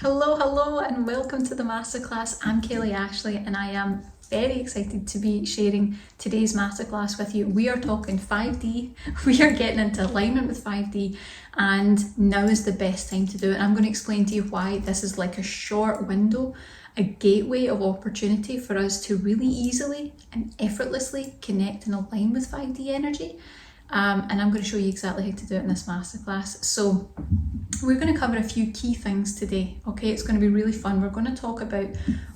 Hello, and welcome to the masterclass. I'm Kelly Ashley, and I am very excited to be sharing today's masterclass with you. We are talking 5D, we are getting into alignment with 5D, and now is the best time to do it. I'm going to explain to you why this is like a short window, a gateway of opportunity for us to really easily and effortlessly connect and align with 5D energy. And I'm going to show you exactly how to do it in this masterclass. So we're going to cover a few key things today, okay? It's going to be really fun. We're going to talk about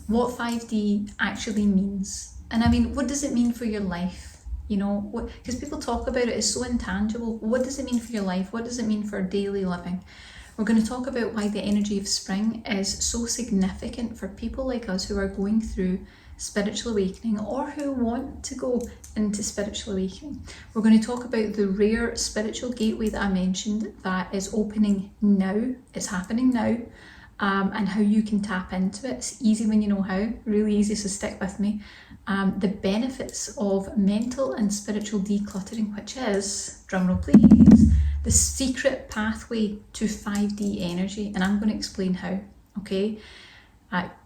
what 5D actually means. And I mean, what does it mean for your life? You know, because people talk about it, it's so intangible. What does it mean for your life? What does it mean for daily living? We're going to talk about why the energy of spring is so significant for people like us who are going through spiritual awakening or who want to go into spiritual awakening. We're going to talk about the rare spiritual gateway that I mentioned that is opening now, it's happening now, and how you can tap into it. It's easy when you know how, really easy, so stick with me. The benefits of mental and spiritual decluttering, which is, drumroll please, the secret pathway to 5D energy, and I'm going to explain how, okay?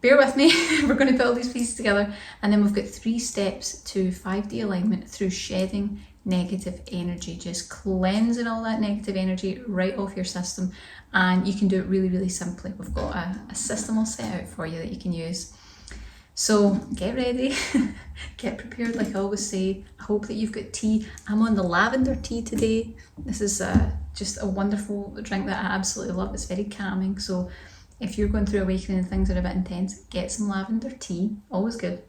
Bear with me, we're going to put all these pieces together, and then we've got 3 steps to 5D alignment through shedding negative energy, just cleansing all that negative energy right off your system. And you can do it really, really simply. We've got a system all set out for you that you can use. So get ready, get prepared, like I always say. I hope that you've got tea. I'm on the lavender tea today. This is just a wonderful drink that I absolutely love. It's very calming, so if you're going through awakening and things are a bit intense, get some lavender tea, always good.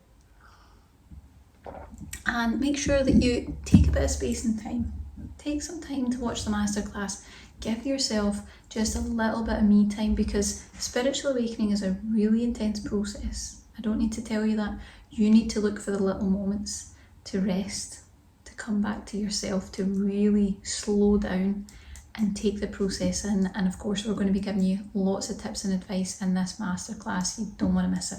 And make sure that you take a bit of space and time. Take some time to watch the masterclass. Give yourself just a little bit of me time, because spiritual awakening is a really intense process. I don't need to tell you that. You need to look for the little moments to rest, to come back to yourself, to really slow down and take the process in. And of course, we're going to be giving you lots of tips and advice in this masterclass. You don't want to miss it.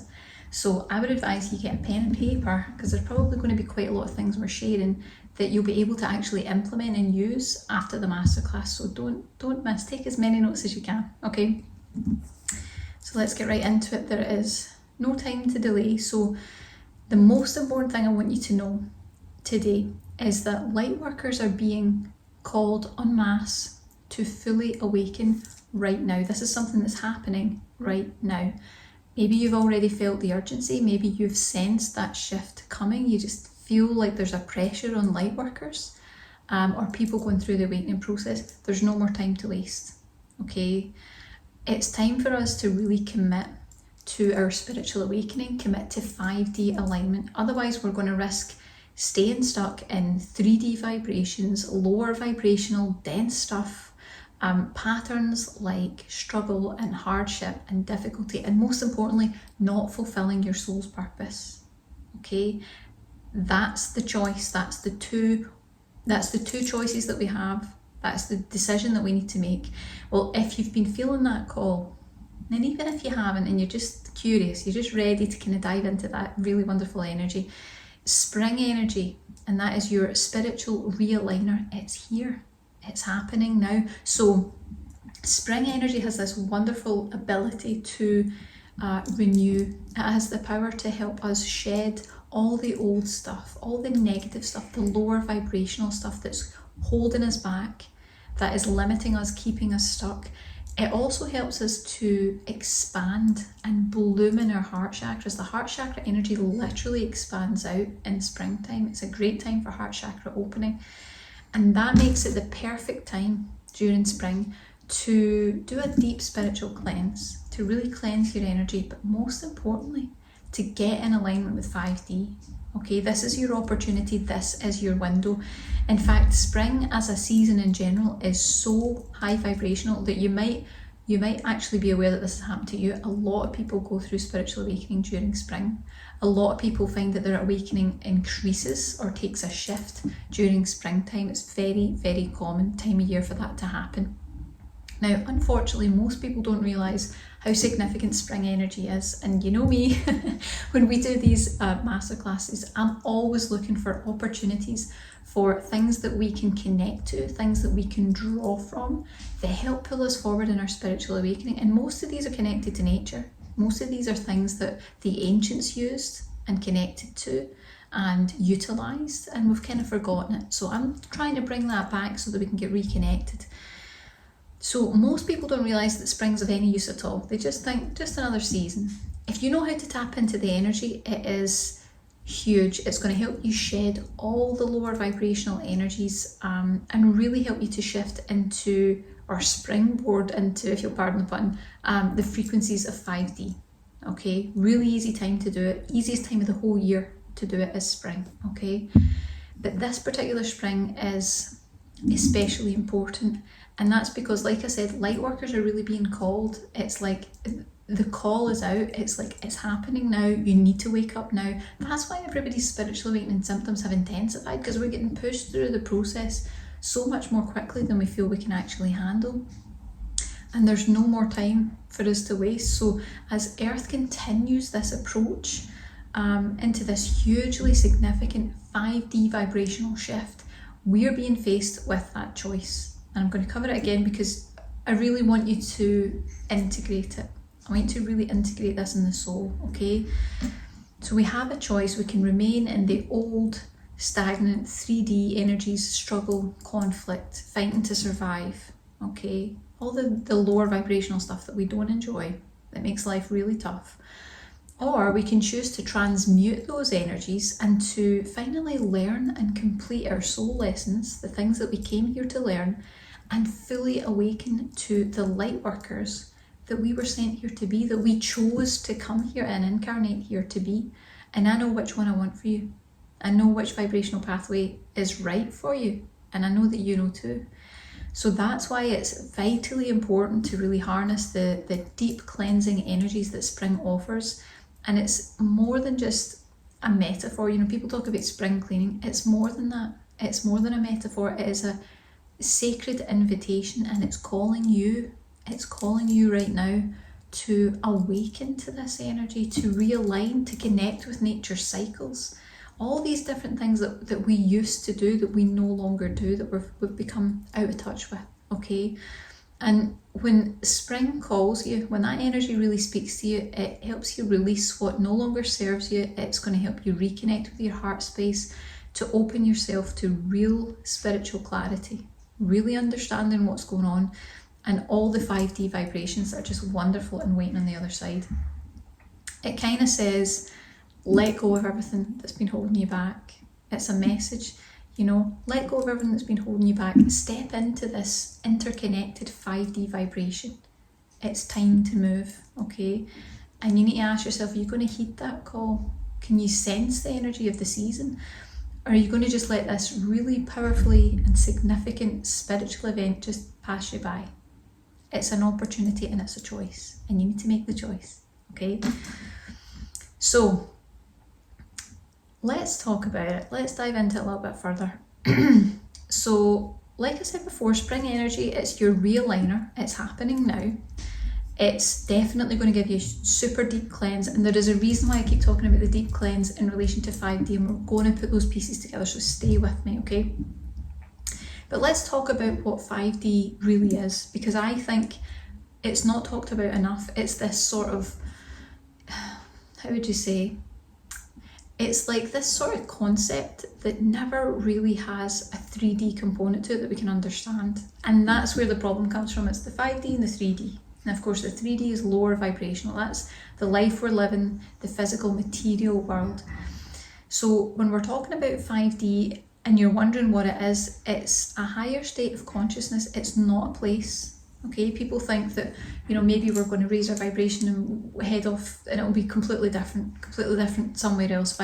So I would advise you get a pen and paper, because there's probably going to be quite a lot of things we're sharing that you'll be able to actually implement and use after the masterclass. So don't miss. Take as many notes as you can, okay? So let's get right into it. There is no time to delay. So the most important thing I want you to know today is that light workers are being called en masse to fully awaken right now. This is something that's happening right now. Maybe you've already felt the urgency, maybe you've sensed that shift coming. You just feel like there's a pressure on light workers or people going through the awakening process. There's no more time to waste, okay? It's time for us to really commit to our spiritual awakening, commit to 5D alignment. Otherwise, we're going to risk staying stuck in 3D vibrations, lower vibrational, dense stuff, patterns like struggle and hardship and difficulty, and most importantly, not fulfilling your soul's purpose. Okay, that's the choice. That's the two choices that we have. That's the decision that we need to make. Well, if you've been feeling that call, and even if you haven't, and you're just curious, you're just ready to kind of dive into that really wonderful energy, spring energy, and that is your spiritual realigner. It's here. It's happening now. So spring energy has this wonderful ability to renew. It has the power to help us shed all the old stuff, all the negative stuff, the lower vibrational stuff that's holding us back, that is limiting us, keeping us stuck. It also helps us to expand and bloom in our heart chakras. The heart chakra energy literally expands out in springtime. It's a great time for heart chakra opening. And that makes it the perfect time during spring to do a deep spiritual cleanse, to really cleanse your energy, but most importantly, to get in alignment with 5D. Okay, this is your opportunity, this is your window. In fact, spring as a season in general is so high vibrational that you might actually be aware that this has happened to you. A lot of people go through spiritual awakening during spring. A lot of people find that their awakening increases or takes a shift during springtime. It's very, very common time of year for that to happen. Now, unfortunately, most people don't realise how significant spring energy is. And you know me, when we do these masterclasses, I'm always looking for opportunities for things that we can connect to, things that we can draw from, that help pull us forward in our spiritual awakening. And most of these are connected to nature. Most of these are things that the ancients used and connected to and utilised, and we've kind of forgotten it. So I'm trying to bring that back so that we can get reconnected. So most people don't realise that spring's of any use at all. They just think, just another season. If you know how to tap into the energy, it is huge. It's going to help you shed all the lower vibrational energies and really help you to shift into, or springboard into, if you'll pardon the pun, the frequencies of 5D. Okay, really easy time to do it. Easiest time of the whole year to do it is spring. Okay, but this particular spring is especially important. And that's because, like I said, light workers are really being called. It's like the call is out. It's like, it's happening now. You need to wake up now. That's why everybody's spiritual awakening symptoms have intensified, because we're getting pushed through the process so much more quickly than we feel we can actually handle. And there's no more time for us to waste. So as Earth continues this approach into this hugely significant 5D vibrational shift, we're being faced with that choice. And I'm going to cover it again because I really want you to integrate it. I want you to really integrate this in the soul, okay? So we have a choice. We can remain in the old, stagnant 3D energies, struggle, conflict, fighting to survive, okay? All the lower vibrational stuff that we don't enjoy, that makes life really tough. Or we can choose to transmute those energies and to finally learn and complete our soul lessons, the things that we came here to learn, and fully awaken to the light workers that we were sent here to be, that we chose to come here and incarnate here to be. And I know which one I want for you. I know which vibrational pathway is right for you. And I know that you know too. So that's why it's vitally important to really harness the deep cleansing energies that spring offers. And it's more than just a metaphor. You know, people talk about spring cleaning. It's more than that. It's more than a metaphor. It is a sacred invitation, and it's calling you right now to awaken to this energy, to realign, to connect with nature's cycles. All these different things that we used to do that we no longer do, that we've become out of touch with, okay? And when spring calls you, when that energy really speaks to you, it helps you release what no longer serves you. It's going to help you reconnect with your heart space, to open yourself to real spiritual clarity, really understanding what's going on, and all the 5D vibrations that are just wonderful and waiting on the other side. It kind of says, let go of everything that's been holding you back. It's a message, you know, let go of everything that's been holding you back. Step into this interconnected 5D vibration. It's time to move, okay? And you need to ask yourself, are you going to heed that call? Can you sense the energy of the season? Or are you going to just let this really powerfully and significant spiritual event just pass you by? It's an opportunity and it's a choice, and you need to make the choice, okay? So let's talk about it. Let's dive into it a little bit further. So like I said before, spring energy, it's your realigner. It's happening now. It's definitely going to give you a super deep cleanse, and there is a reason why I keep talking about the deep cleanse in relation to 5D, and we're going to put those pieces together, so stay with me, okay? But let's talk about what 5D really is, because I think it's not talked about enough. It's this sort of, how would you say, it's like this sort of concept that never really has a 3D component to it that we can understand. And that's where the problem comes from. It's the 5D and the 3D. And of course the 3D is lower vibrational. That's the life we're living, the physical material world. So when we're talking about 5D and you're wondering what it is, it's a higher state of consciousness. It's not a place. Okay, people think that, you know, maybe we're going to raise our vibration and head off and it'll be completely different somewhere else.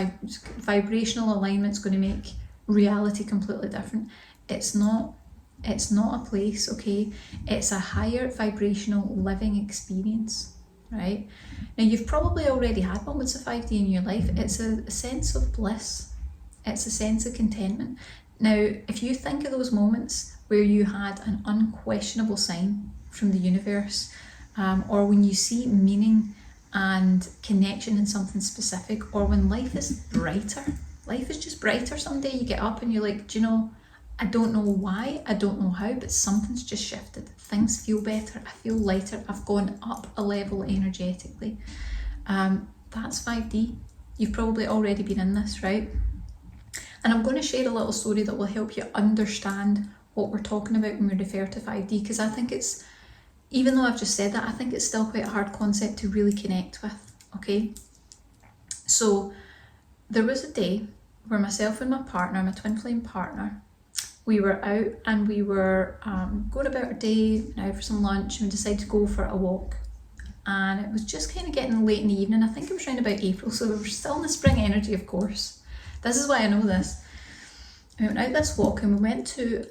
Vibrational alignment's going to make reality completely different. It's not a place, okay? It's a higher vibrational living experience, right? Now, you've probably already had moments of 5D in your life. It's a sense of bliss. It's a sense of contentment. Now, if you think of those moments where you had an unquestionable sign from the universe, or when you see meaning and connection in something specific, or when life is brighter. Life is just brighter. Someday you get up and you're like, do you know, I don't know why, I don't know how, but something's just shifted. Things feel better, I feel lighter, I've gone up a level energetically. That's 5D. You've probably already been in this, right? And I'm going to share a little story that will help you understand what we're talking about when we refer to 5D, because I think it's, even though I've just said that, I think it's still quite a hard concept to really connect with, okay? So there was a day where myself and my partner, my twin flame partner, we were out and we were going about our day, out for some lunch, and we decided to go for a walk. And it was just kind of getting late in the evening. I think it was around about April, so we were still in the spring energy, of course. This is why I know this. We went out this walk and we went to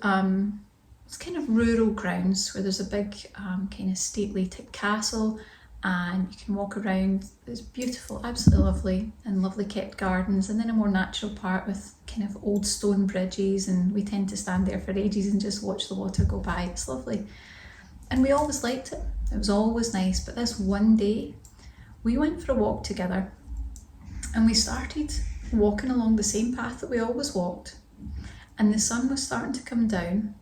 it's kind of rural grounds where there's a big kind of stately type castle, and you can walk around. It's beautiful, absolutely lovely, and lovely kept gardens, and then a more natural part with kind of old stone bridges, and we tend to stand there for ages and just watch the water go by. It's lovely. And we always liked it. It was always nice. But this one day, we went for a walk together and we started walking along the same path that we always walked. And the sun was starting to come down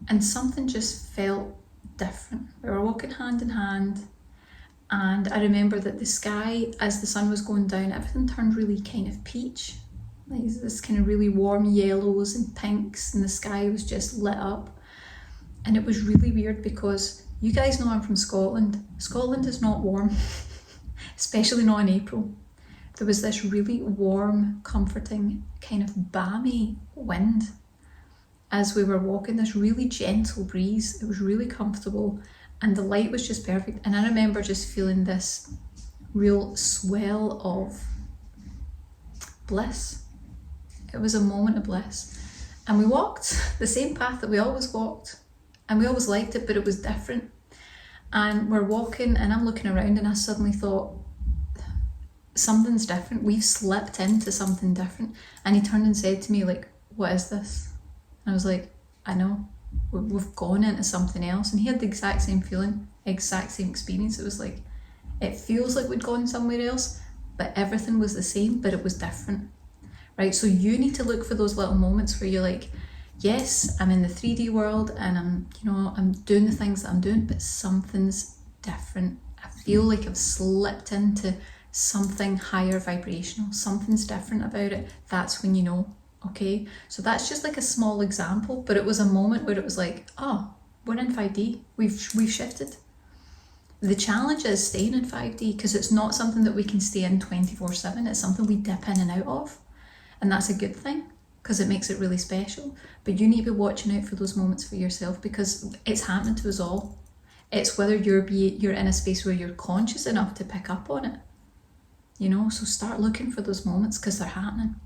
and something just felt different. We were walking hand in hand, and I remember that the sky, as the sun was going down, everything turned really kind of peach. Like this kind of really warm yellows and pinks, and the sky was just lit up. And it was really weird because you guys know I'm from Scotland. Scotland is not warm, especially not in April. There was this really warm, comforting, kind of balmy wind as we were walking, this really gentle breeze. It was really comfortable and the light was just perfect. And I remember just feeling this real swell of bliss. It was a moment of bliss. And we walked the same path that we always walked, and we always liked it, but it was different. And we're walking and I'm looking around and I suddenly thought, something's different. We've slipped into something different. And he turned and said to me, like, what is this? And I was like, I know, we've gone into something else. And he had the exact same feeling, exact same experience. It was like, it feels like we'd gone somewhere else, but everything was the same, but it was different, right? So you need to look for those little moments where you're like, yes, I'm in the 3D world and I'm doing the things that I'm doing, but something's different. I feel like I've slipped into something higher vibrational. Something's different about it. That's when you know, okay? So that's just like a small example, but it was a moment where it was like, oh, we're in 5D. We've shifted. The challenge is staying in 5D because it's not something that we can stay in 24/7. It's something we dip in and out of. And that's a good thing because it makes it really special. But you need to be watching out for those moments for yourself because it's happening to us all. It's whether you're in a space where you're conscious enough to pick up on it. You know, so start looking for those moments because they're happening.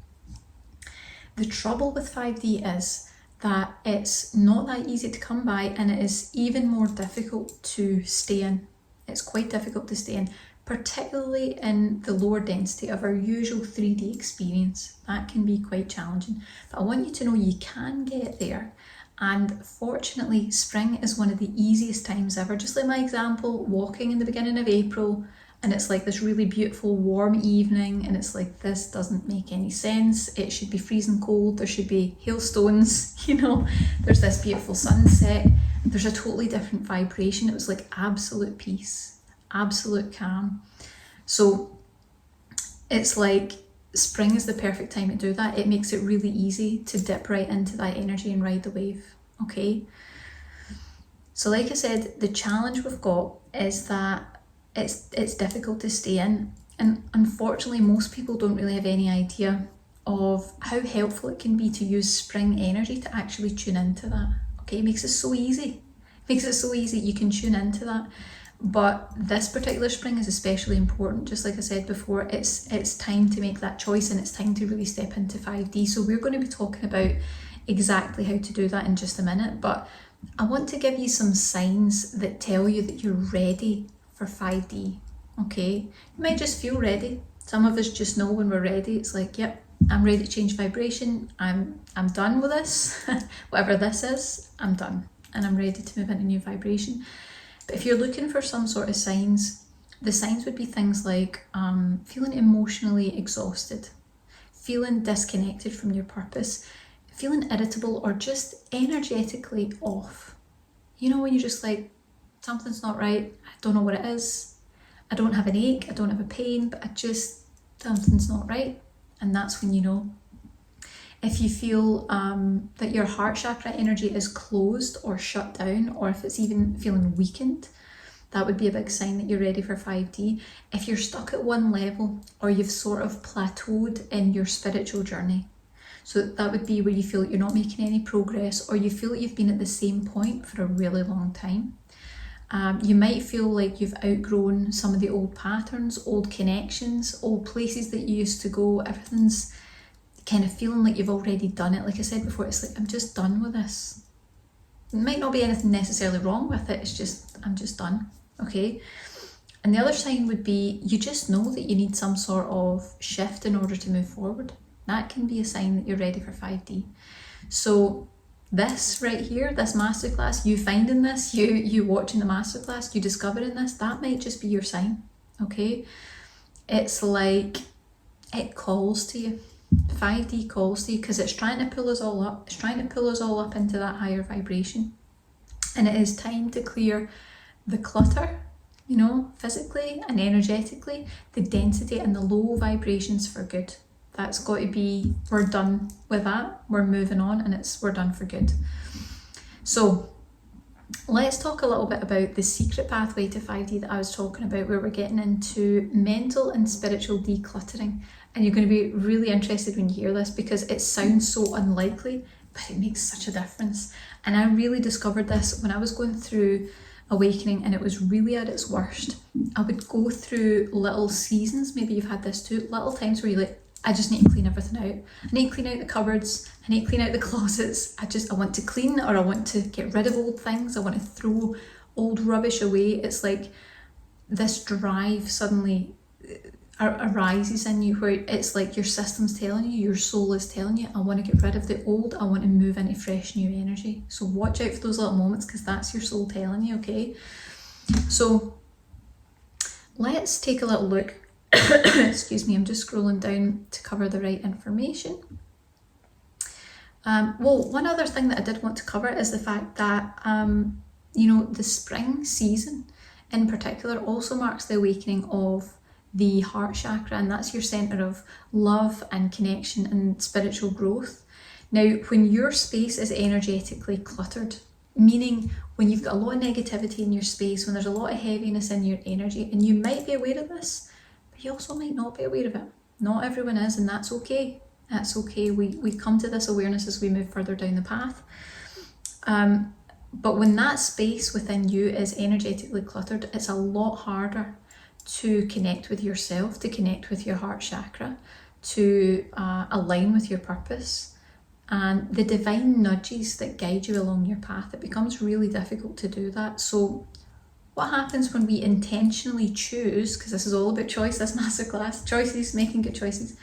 The trouble with 5D is that it's not that easy to come by, and it is even more difficult to stay in. It's quite difficult to stay in, particularly in the lower density of our usual 3D experience. That can be quite challenging. But I want you to know you can get there. And fortunately, spring is one of the easiest times ever. Just like my example, walking in the beginning of April, and it's like this really beautiful warm evening, and it's like, this doesn't make any sense. It should be freezing cold. There should be hailstones, you know. There's this beautiful sunset. There's a totally different vibration. It was like absolute peace, absolute calm. So it's like spring is the perfect time to do that. It makes it really easy to dip right into that energy and ride the wave, okay? So like I said, the challenge we've got is that it's difficult to stay in, and unfortunately most people don't really have any idea of how helpful it can be to use spring energy to actually tune into that. Okay, it makes it so easy. You can tune into that. But this particular spring is especially important. Just like I said before, it's time to make that choice, and it's time to really step into 5D. So we're going to be talking about exactly how to do that in just a minute, but I want to give you some signs that tell you that you're ready for 5D, okay? You might just feel ready. Some of us just know when we're ready. It's like, yep, I'm ready to change vibration. I'm done with this. Whatever this is, I'm done. And I'm ready to move into new vibration. But if you're looking for some sort of signs, the signs would be things like feeling emotionally exhausted, feeling disconnected from your purpose, feeling irritable or just energetically off. You know, when you're just like, something's not right, I don't know what it is, I don't have an ache, I don't have a pain, but something's not right. And that's when you know. If you feel that your heart chakra energy is closed or shut down, or if it's even feeling weakened, that would be a big sign that you're ready for 5D. If you're stuck at one level, or you've sort of plateaued in your spiritual journey, so that would be where you feel that you're not making any progress, or you feel that you've been at the same point for a really long time. You might feel like you've outgrown some of the old patterns, old connections, old places that you used to go. Everything's kind of feeling like you've already done it. Like I said before, it's like, I'm just done with this. There might not be anything necessarily wrong with it, it's just, I'm just done, okay? And the other sign would be, you just know that you need some sort of shift in order to move forward. That can be a sign that you're ready for 5D. So this right here, this masterclass, you finding this, you watching the masterclass, you discovering this, that might just be your sign, okay? It's like, it calls to you. 5D calls to you because it's trying to pull us all up. It's trying to pull us all up into that higher vibration. And it is time to clear the clutter, you know, physically and energetically, the density and the low vibrations for good. That's got to be, we're done with that. We're moving on, and we're done for good. So let's talk a little bit about the secret pathway to 5D that I was talking about, where we're getting into mental and spiritual decluttering. And you're going to be really interested when you hear this, because it sounds so unlikely, but it makes such a difference. And I really discovered this when I was going through awakening, and it was really at its worst. I would go through little seasons, maybe you've had this too, little times where you're like, I just need to clean everything out. I need to clean out the cupboards, I need to clean out the closets, I want to clean, or I want to get rid of old things, I want to throw old rubbish away. It's like this drive suddenly arises in you, where it's like your system's telling you, your soul is telling you, I want to get rid of the old, I want to move into fresh new energy. So watch out for those little moments, because that's your soul telling you, okay? So let's take a little look. Excuse me, I'm just scrolling down to cover the right information. Well, one other thing that I did want to cover is the fact that you know, the spring season in particular also marks the awakening of the heart chakra, and that's your center of love and connection and spiritual growth. Now, when your space is energetically cluttered, meaning when you've got a lot of negativity in your space, when there's a lot of heaviness in your energy, and you might be aware of this, but you also might not be aware of it. Not everyone is, and that's okay. That's okay. We come to this awareness as we move further down the path. But when that space within you is energetically cluttered, it's a lot harder to connect with yourself, to connect with your heart chakra, to align with your purpose and the divine nudges that guide you along your path. It becomes really difficult to do that. So what happens when we intentionally choose, because this is all about choice, this masterclass, choices, making good choices,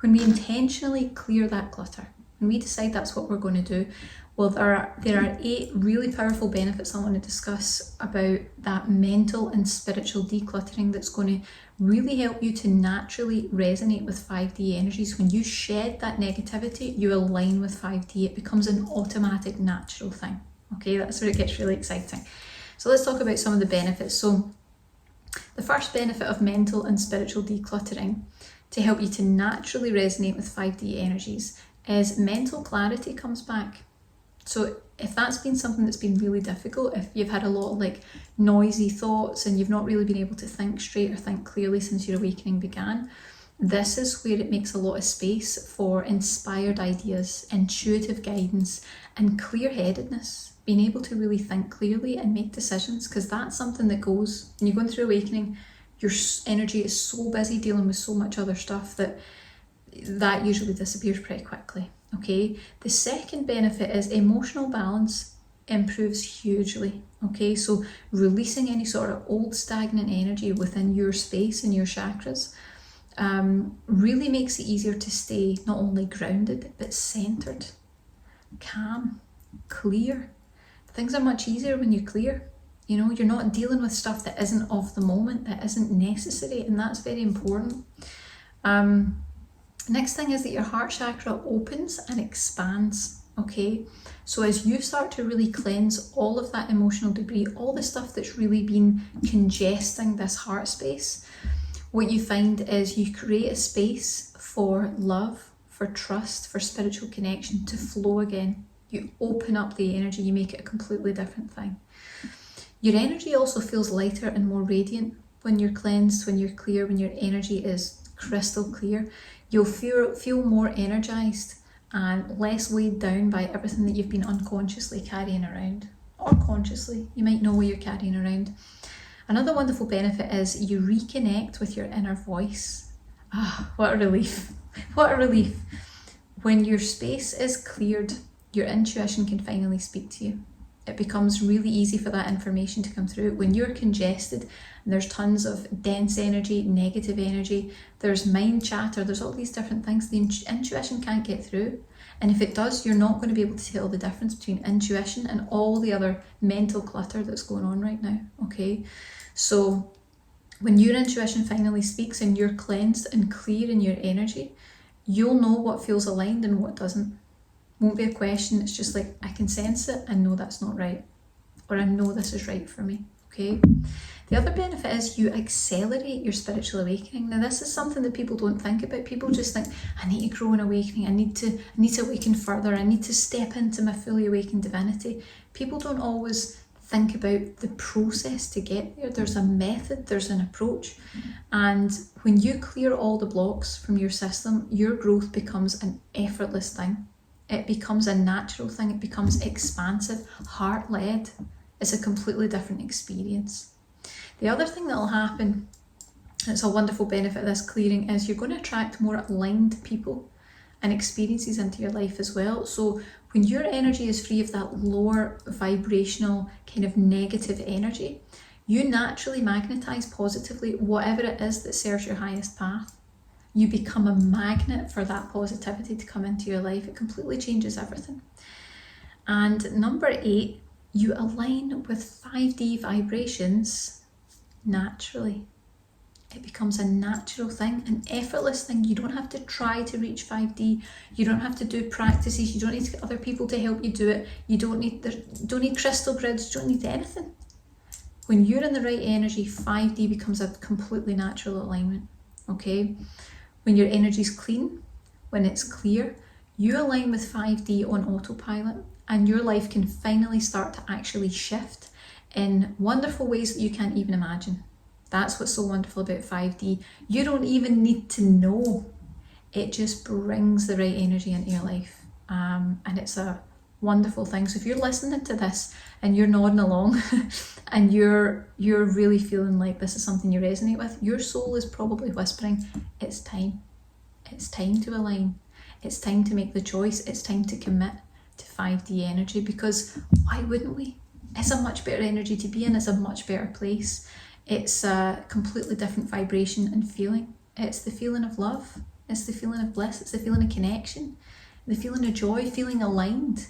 when we intentionally clear that clutter, when we decide that's what we're going to do, well, there are 8 really powerful benefits I want to discuss about that mental and spiritual decluttering that's going to really help you to naturally resonate with 5D energies. When you shed that negativity, you align with 5D. It becomes an automatic, natural thing. Okay, that's where it gets really exciting. So let's talk about some of the benefits. So the first benefit of mental and spiritual decluttering to help you to naturally resonate with 5D energies is mental clarity comes back. So if that's been something that's been really difficult, if you've had a lot of like noisy thoughts and you've not really been able to think straight or think clearly since your awakening began, this is where it makes a lot of space for inspired ideas, intuitive guidance, and clear-headedness, being able to really think clearly and make decisions, because that's something that goes, when you're going through awakening, your energy is so busy dealing with so much other stuff that usually disappears pretty quickly. Okay, the second benefit is emotional balance improves hugely. Okay, so releasing any sort of old stagnant energy within your space and your chakras really makes it easier to stay not only grounded but centered, calm, clear. Things are much easier when you're clear. You're not dealing with stuff that isn't of the moment, that isn't necessary, and that's very important. Next thing is that your heart chakra opens and expands, okay? So as you start to really cleanse all of that emotional debris, all the stuff that's really been congesting this heart space, what you find is you create a space for love, for trust, for spiritual connection to flow again. You open up the energy, you make it a completely different thing. Your energy also feels lighter and more radiant when you're cleansed, when you're clear, when your energy is crystal clear. You'll feel more energized and less weighed down by everything that you've been unconsciously carrying around, or consciously. You might know what you're carrying around. Another wonderful benefit is you reconnect with your inner voice. What a relief. What a relief. When your space is cleared, your intuition can finally speak to you. It becomes really easy for that information to come through. When you're congested and there's tons of dense energy, negative energy, there's mind chatter, there's all these different things, the intuition can't get through. And if it does, you're not going to be able to tell the difference between intuition and all the other mental clutter that's going on right now, okay? So when your intuition finally speaks and you're cleansed and clear in your energy, you'll know what feels aligned and what doesn't. Won't be a question, it's just like, I can sense it and know that's not right, or I know this is right for me, okay? The other benefit is you accelerate your spiritual awakening. Now this is something that people don't think about. People just think, I need to grow in awakening, I need to awaken further, I need to step into my fully awakened divinity. People don't always think about the process to get there. There's a method, there's an approach, and when you clear all the blocks from your system, your growth becomes an effortless thing. It becomes a natural thing, it becomes expansive, heart-led. It's a completely different experience. The other thing that will happen, and it's a wonderful benefit of this clearing, is you're going to attract more aligned people and experiences into your life as well. So when your energy is free of that lower vibrational kind of negative energy, you naturally magnetize positively whatever it is that serves your highest path. You become a magnet for that positivity to come into your life. It completely changes everything. And number 8, you align with 5D vibrations naturally. It becomes a natural thing, an effortless thing. You don't have to try to reach 5D. You don't have to do practices. You don't need to get other people to help you do it. You don't need crystal grids. You don't need anything. When you're in the right energy, 5D becomes a completely natural alignment, okay? When your energy's clean, when it's clear, you align with 5D on autopilot, and your life can finally start to actually shift in wonderful ways that you can't even imagine. That's what's so wonderful about 5D. You don't even need to know. It just brings the right energy into your life. And it's a wonderful thing. So if you're listening to this and you're nodding along and you're really feeling like this is something you resonate with, your soul is probably whispering, it's time. It's time to align. It's time to make the choice. It's time to commit to 5D energy, because why wouldn't we? It's a much better energy to be in. It's a much better place. It's a completely different vibration and feeling. It's the feeling of love. It's the feeling of bliss. It's the feeling of connection, the feeling of joy, feeling aligned.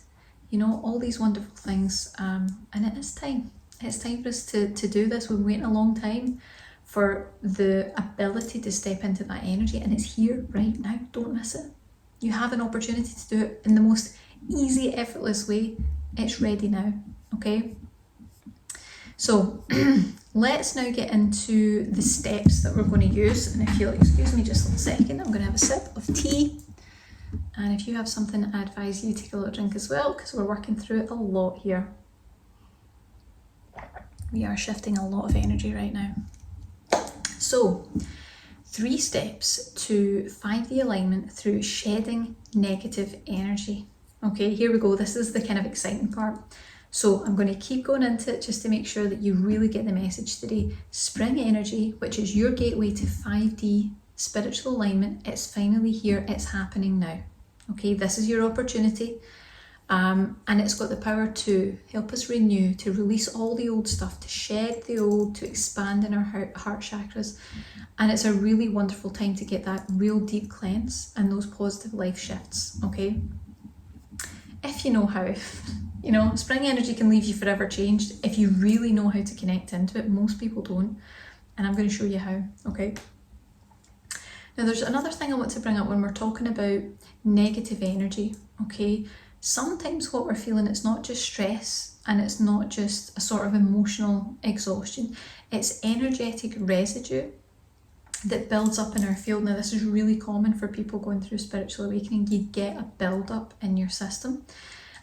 All these wonderful things. And it is time. It's time for us to do this. We've been waiting a long time for the ability to step into that energy, and it's here right now. Don't miss it. You have an opportunity to do it in the most easy, effortless way. It's ready now, okay? So let's now get into the steps that we're going to use. And if you'll excuse me just a second, I'm going to have a sip of tea. And if you have something, I advise you take a little drink as well, because we're working through it a lot here. We are shifting a lot of energy right now. So, 3 steps to 5D alignment through shedding negative energy. Okay, here we go. This is the kind of exciting part. So I'm going to keep going into it just to make sure that you really get the message today. Spring energy, which is your gateway to 5D spiritual alignment, it's finally here. It's happening now. Okay, this is your opportunity. And it's got the power to help us renew, to release all the old stuff, to shed the old, to expand in our heart chakras. And it's a really wonderful time to get that real deep cleanse and those positive life shifts, okay? if you know how. You know, spring energy can leave you forever changed if you really know how to connect into it. Most people don't, and I'm going to show you how, okay? Now there's another thing I want to bring up when we're talking about negative energy, okay? Sometimes what we're feeling, it's not just stress and it's not just a sort of emotional exhaustion, it's energetic residue that builds up in our field. Now this is really common for people going through spiritual awakening. You get a build up in your system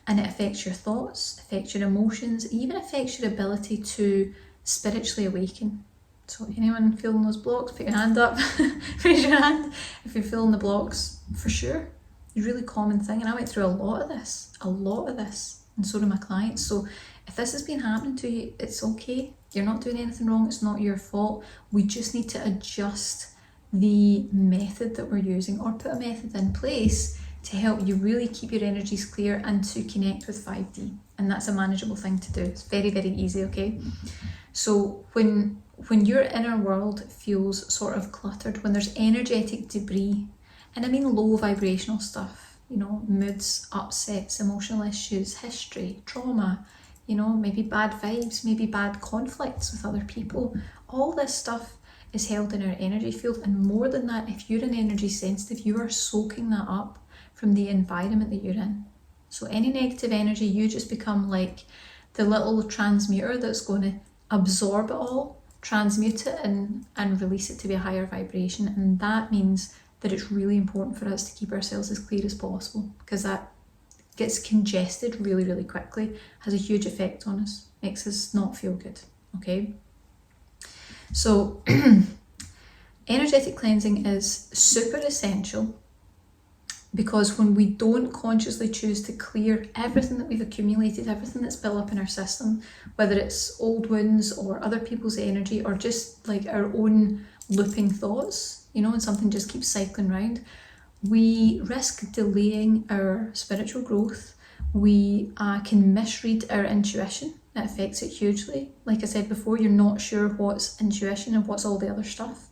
and it affects your thoughts, affects your emotions, even affects your ability to spiritually awaken. So anyone feeling those blocks, put your hand up, raise your hand if you're feeling the blocks, for sure. It's a really common thing, and I went through a lot of this, and so do my clients. So if this has been happening to you, it's okay. You're not doing anything wrong, it's not your fault. We just need to adjust the method that we're using, or put a method in place to help you really keep your energies clear and to connect with 5D. And that's a manageable thing to do. It's very, very easy, okay? So when your inner world feels sort of cluttered, when there's energetic debris, and I mean low vibrational stuff, you know, moods, upsets, emotional issues, history, trauma, you know, maybe bad vibes, maybe bad conflicts with other people, all this stuff is held in our energy field. And more than that, if you're an energy sensitive, you are soaking that up from the environment that you're in. So any negative energy, you just become like the little transmuter that's going to absorb it all, transmute it and release it to be a higher vibration. And that means that it's really important for us to keep ourselves as clear as possible, because that gets congested really, really quickly, has a huge effect on us, makes us not feel good, okay? So energetic cleansing is super essential, because when we don't consciously choose to clear everything that we've accumulated, everything that's built up in our system, whether it's old wounds or other people's energy or just like our own looping thoughts, you know, and something just keeps cycling round, we risk delaying our spiritual growth. We can misread our intuition. It affects it hugely. Like I said before, you're not sure what's intuition and what's all the other stuff.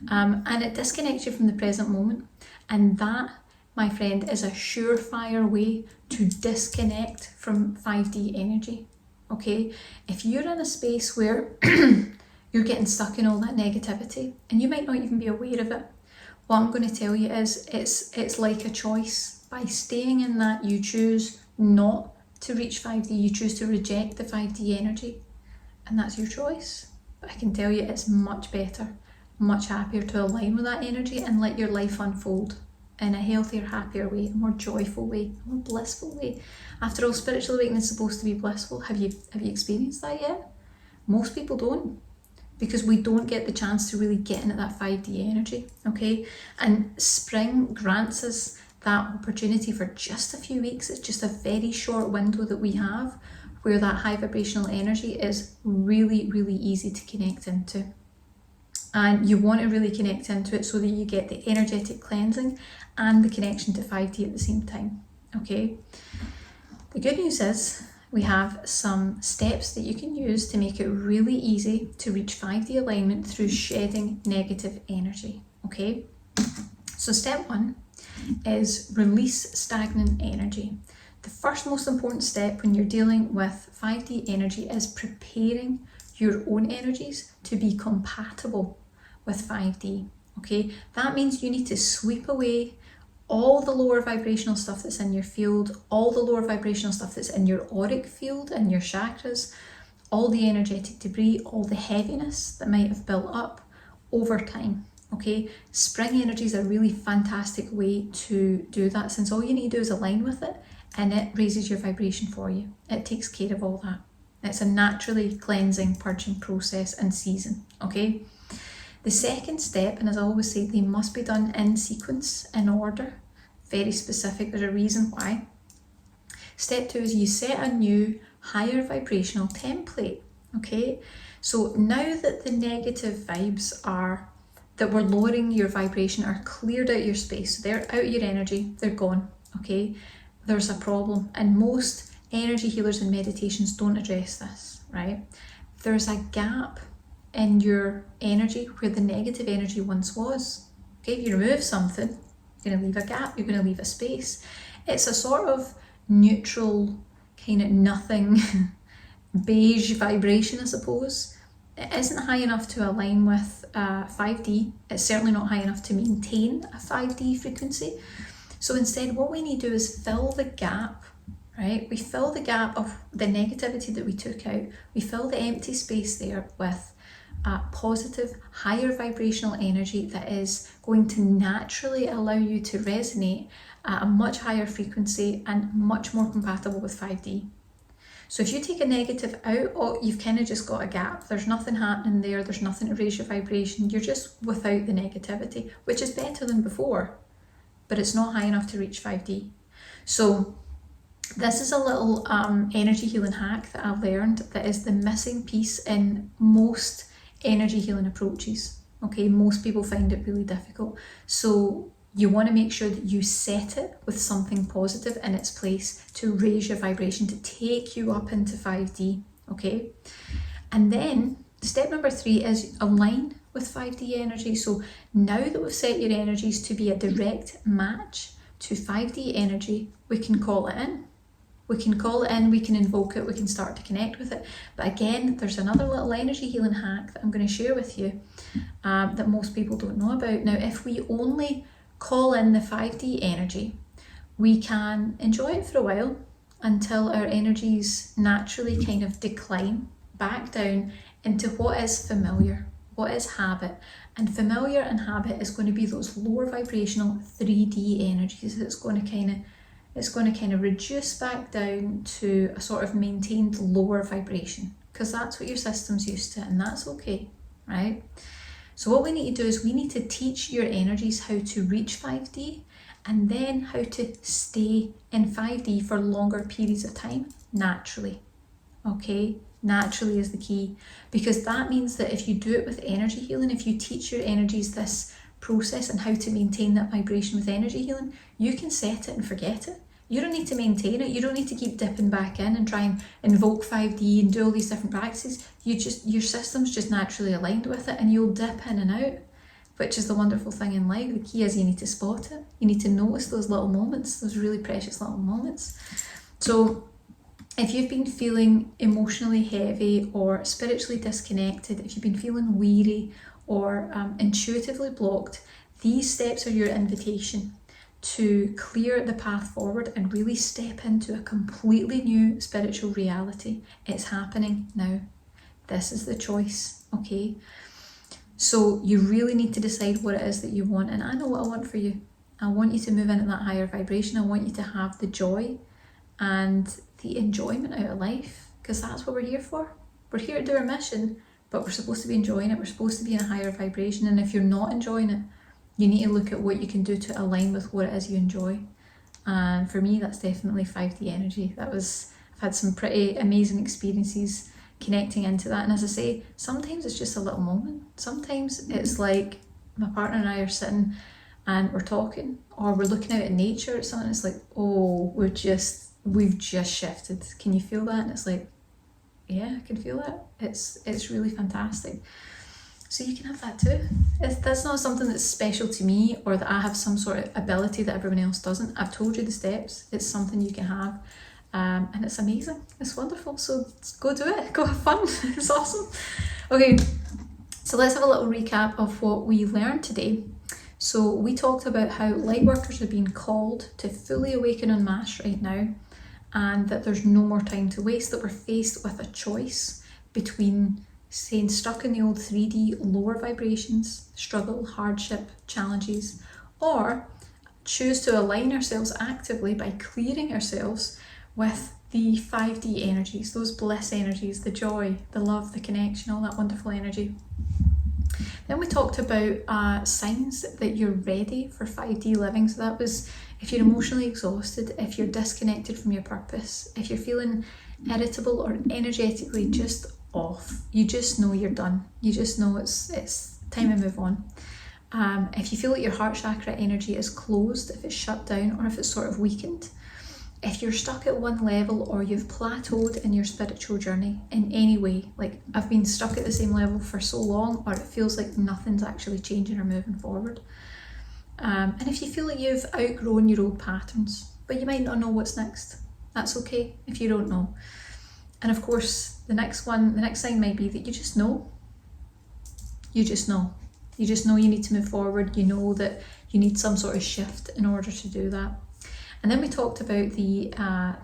And it disconnects you from the present moment. And that, my friend, is a surefire way to disconnect from 5D energy, okay? If you're in a space where you're getting stuck in all that negativity, and you might not even be aware of it, what I'm going to tell you is it's like a choice. By staying in that, you choose not to reach 5D, you choose to reject the 5D energy, and that's your choice. But I can tell you it's much better, much happier to align with that energy and let your life unfold in a healthier, happier way, a more joyful way, a more blissful way. After all, spiritual awakening is supposed to be blissful. Have you experienced that yet? Most people don't, because we don't get the chance to really get into that 5D energy, okay? And spring grants us that opportunity for just a few weeks. It's just a very short window that we have where that high vibrational energy is really, really easy to connect into. And you want to really connect into it so that you get the energetic cleansing and the connection to 5D at the same time, okay? The good news is we have some steps that you can use to make it really easy to reach 5D alignment through shedding negative energy, okay? So step 1 is release stagnant energy. The first most important step when you're dealing with 5D energy is preparing your own energies to be compatible with 5D, okay? That means you need to sweep away all the lower vibrational stuff that's in your field, all the lower vibrational stuff that's in your auric field and your chakras, all the energetic debris, all the heaviness that might have built up over time, okay? Spring energy is a really fantastic way to do that, since all you need to do is align with it and it raises your vibration for you. It takes care of all that. It's a naturally cleansing, purging process and season, okay? The second step, and as I always say, they must be done in sequence, in order, very specific, there's a reason why. Step 2 is you set a new higher vibrational template, okay? So now that the negative vibes that were lowering your vibration are cleared out of your space, so they're out of your energy, they're gone, okay? There's a problem, and most energy healers and meditations don't address this, right? There's a gap in your energy where the negative energy once was. Okay, if you remove something, you're going to leave a gap, you're going to leave a space. It's a sort of neutral, kind of nothing, beige vibration, I suppose. It isn't high enough to align with 5D. It's certainly not high enough to maintain a 5D frequency. So instead, what we need to do is fill the gap, right? We fill the gap of the negativity that we took out. We fill the empty space there with positive, higher vibrational energy that is going to naturally allow you to resonate at a much higher frequency and much more compatible with 5D. So if you take a negative out, you've kind of just got a gap. There's nothing happening there. There's nothing to raise your vibration. You're just without the negativity, which is better than before, but it's not high enough to reach 5D. So this is a little energy healing hack that I've learned that is the missing piece in most energy healing approaches. Okay, most people find it really difficult. So you want to make sure that you set it with something positive in its place to raise your vibration, to take you up into 5D, okay? And then step number 3 is align with 5D energy. So now that we've set your energies to be a direct match to 5D energy, we can call it in. We can call it in, we can invoke it, we can start to connect with it. But again, there's another little energy healing hack that I'm going to share with you that most people don't know about. Now, if we only call in the 5D energy, we can enjoy it for a while until our energies naturally kind of decline back down into what is familiar, what is habit. And familiar and habit is going to be those lower vibrational 3D energies. It's going to kind of reduce back down to a sort of maintained lower vibration, because that's what your system's used to, and that's okay, right? So what we need to do is we need to teach your energies how to reach 5D and then how to stay in 5D for longer periods of time naturally. Okay, naturally is the key, because that means that if you do it with energy healing, if you teach your energies this process and how to maintain that vibration with energy healing, you can set it and forget it. You don't need to maintain it. You don't need to keep dipping back in and try and invoke 5D and do all these different practices. Your system's just naturally aligned with it, and you'll dip in and out, which is the wonderful thing in life. The key is you need to spot it. You need to notice those little moments, those really precious little moments. So if you've been feeling emotionally heavy or spiritually disconnected, if you've been feeling weary or intuitively blocked, these steps are your invitation to clear the path forward and really step into a completely new spiritual reality. It's happening now. This is the choice, okay? So you really need to decide what it is that you want. And I know what I want for you. I want you to move into that higher vibration. I want you to have the joy and the enjoyment out of life, because that's what we're here for. We're here to do our mission, but we're supposed to be enjoying it. We're supposed to be in a higher vibration. And if you're not enjoying it, you need to look at what you can do to align with what it is you enjoy. And for me, that's definitely 5D energy. I've had some pretty amazing experiences connecting into that. And as I say, sometimes it's just a little moment. Sometimes it's like my partner and I are sitting and we're talking, or we're looking out at nature or something. It's like, oh, we've just shifted. Can you feel that? And it's like, yeah, I can feel that. It's really fantastic. So you can have that too. That's not something that's special to me or that I have some sort of ability that everyone else doesn't. I've told you the steps. It's something you can have. And it's amazing. It's wonderful. So go do it. Go have fun. It's awesome. Okay, so let's have a little recap of what we learned today. So we talked about how light workers are being called to fully awaken en masse right now, and that there's no more time to waste, that we're faced with a choice between staying stuck in the old 3D lower vibrations, struggle, hardship, challenges, or choose to align ourselves actively by clearing ourselves with the 5D energies, those bliss energies, the joy, the love, the connection, all that wonderful energy. Then we talked about signs that you're ready for 5D living. So that was if you're emotionally exhausted, if you're disconnected from your purpose, if you're feeling irritable or energetically just off, you just know you're done. You just know it's time to move on. If you feel like your heart chakra energy is closed, if it's shut down, or if it's sort of weakened, if you're stuck at one level or you've plateaued in your spiritual journey in any way, like I've been stuck at the same level for so long, or it feels like nothing's actually changing or moving forward. And if you feel like you've outgrown your old patterns, but you might not know what's next, That's okay if you don't know. And of course, the next sign might be that you just know. You just know. You just know you need to move forward. You know that you need some sort of shift in order to do that. And then we talked about the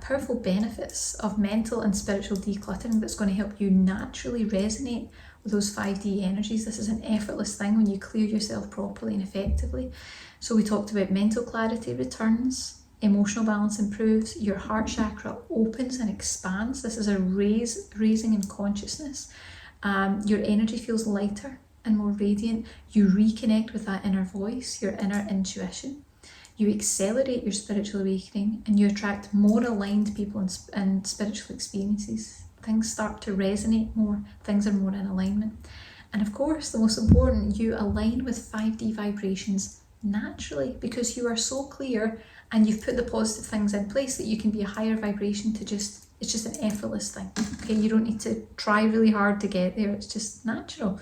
powerful benefits of mental and spiritual decluttering that's going to help you naturally resonate with those 5D energies. This is an effortless thing when you clear yourself properly and effectively. So we talked about mental clarity returns, emotional balance improves, your heart chakra opens and expands. This is a raising in consciousness. Your energy feels lighter and more radiant. You reconnect with that inner voice, your inner intuition. You accelerate your spiritual awakening and you attract more aligned people and spiritual experiences. Things start to resonate more, things are more in alignment. And of course, the most important, you align with 5D vibrations naturally because you are so clear and you've put the positive things in place that you can be a higher vibration to it's just an effortless thing. Okay, you don't need to try really hard to get there, it's just natural.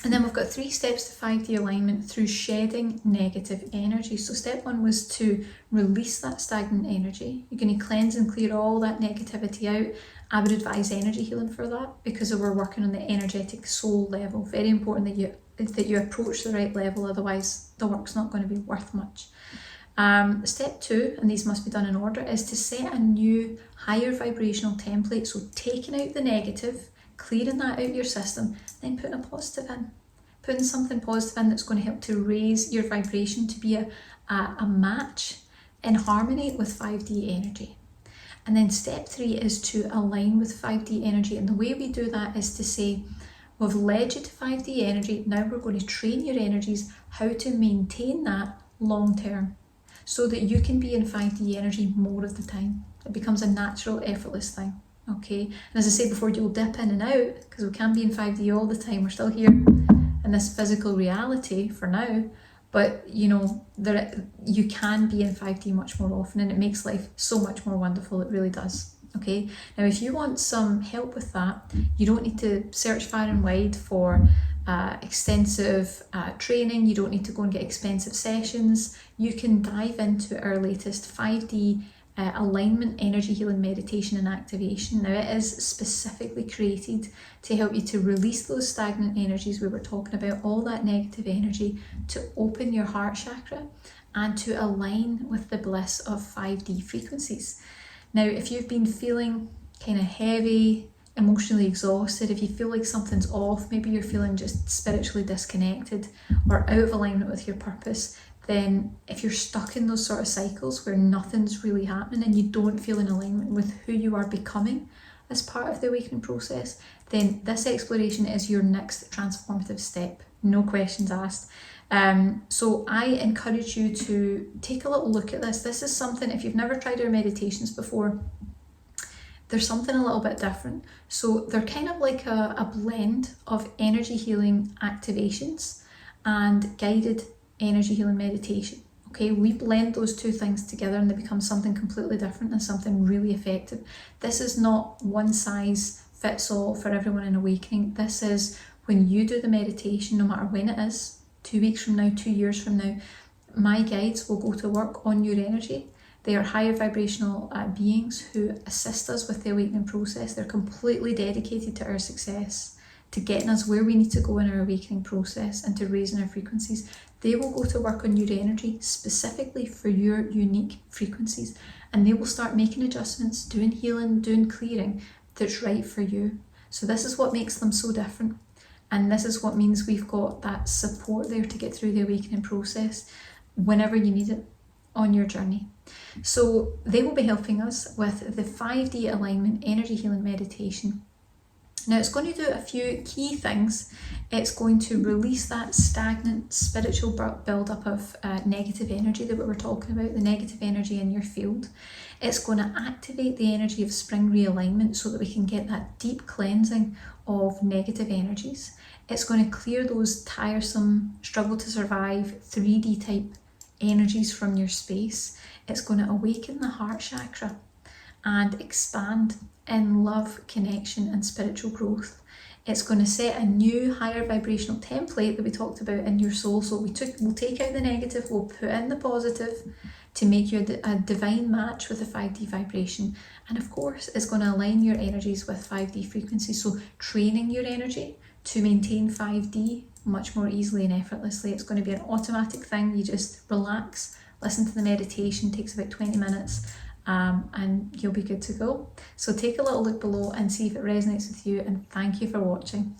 And then we've got 3 steps to 5D alignment through shedding negative energy. So step 1 was to release that stagnant energy. You're going to cleanse and clear all that negativity out. I would advise energy healing for that because we're working on the energetic soul level. Very important that you approach the right level, otherwise the work's not going to be worth much. Step 2, and these must be done in order, is to set a new higher vibrational template. So taking out the negative, clearing that out of your system, then putting a positive in. Putting something positive in that's going to help to raise your vibration to be a match in harmony with 5D energy. And then step 3 is to align with 5D energy. And the way we do that is to say, we've led you to 5D energy, now we're going to train your energies how to maintain that long term so that you can be in 5D energy more of the time. It becomes a natural, effortless thing. Okay, and as I said before, you'll dip in and out because we can't be in 5D all the time. We're still here in this physical reality for now, but you know, you can be in 5D much more often and it makes life so much more wonderful. It really does. Okay, now if you want some help with that, you don't need to search far and wide for extensive training. You don't need to go and get expensive sessions. You can dive into our latest 5D alignment, energy healing, meditation and activation. Now it is specifically created to help you to release those stagnant energies we were talking about, all that negative energy, to open your heart chakra and to align with the bliss of 5D frequencies. Now if you've been feeling kind of heavy, emotionally exhausted, if you feel like something's off, maybe you're feeling just spiritually disconnected or out of alignment with your purpose, then if you're stuck in those sort of cycles where nothing's really happening and you don't feel in alignment with who you are becoming as part of the awakening process, then this exploration is your next transformative step, no questions asked. So I encourage you to take a little look at this. This is something, if you've never tried our meditations before, there's something a little bit different. So they're kind of like a blend of energy healing activations and guided energy healing meditation. Okay, we blend those two things together and they become something completely different and something really effective. This is not one size fits all for everyone in awakening. This is when you do the meditation, no matter when it is, 2 weeks from now, 2 years from now, my guides will go to work on your energy. They are higher vibrational beings who assist us with the awakening process. They're completely dedicated to our success, to getting us where we need to go in our awakening process and to raising our frequencies. They will go to work on your energy specifically for your unique frequencies, and they will start making adjustments, doing healing, doing clearing that's right for you. So this is what makes them so different, and this is what means we've got that support there to get through the awakening process whenever you need it on your journey. So they will be helping us with the 5D alignment energy healing meditation. Now it's going to do a few key things. It's going to release that stagnant spiritual build-up of negative energy that we were talking about, the negative energy in your field. It's going to activate the energy of spring realignment so that we can get that deep cleansing of negative energies. It's going to clear those tiresome, struggle to survive 3D type energies from your space. It's going to awaken the heart chakra and expand in love, connection and spiritual growth. It's going to set a new higher vibrational template that we talked about in your soul. So we'll take out the negative, we'll put in the positive to make you a divine match with the 5D vibration. And of course, it's going to align your energies with 5D frequencies. So training your energy to maintain 5D much more easily and effortlessly. It's going to be an automatic thing. You just relax, listen to the meditation, takes about 20 minutes, and you'll be good to go. So take a little look below and see if it resonates with you, and thank you for watching.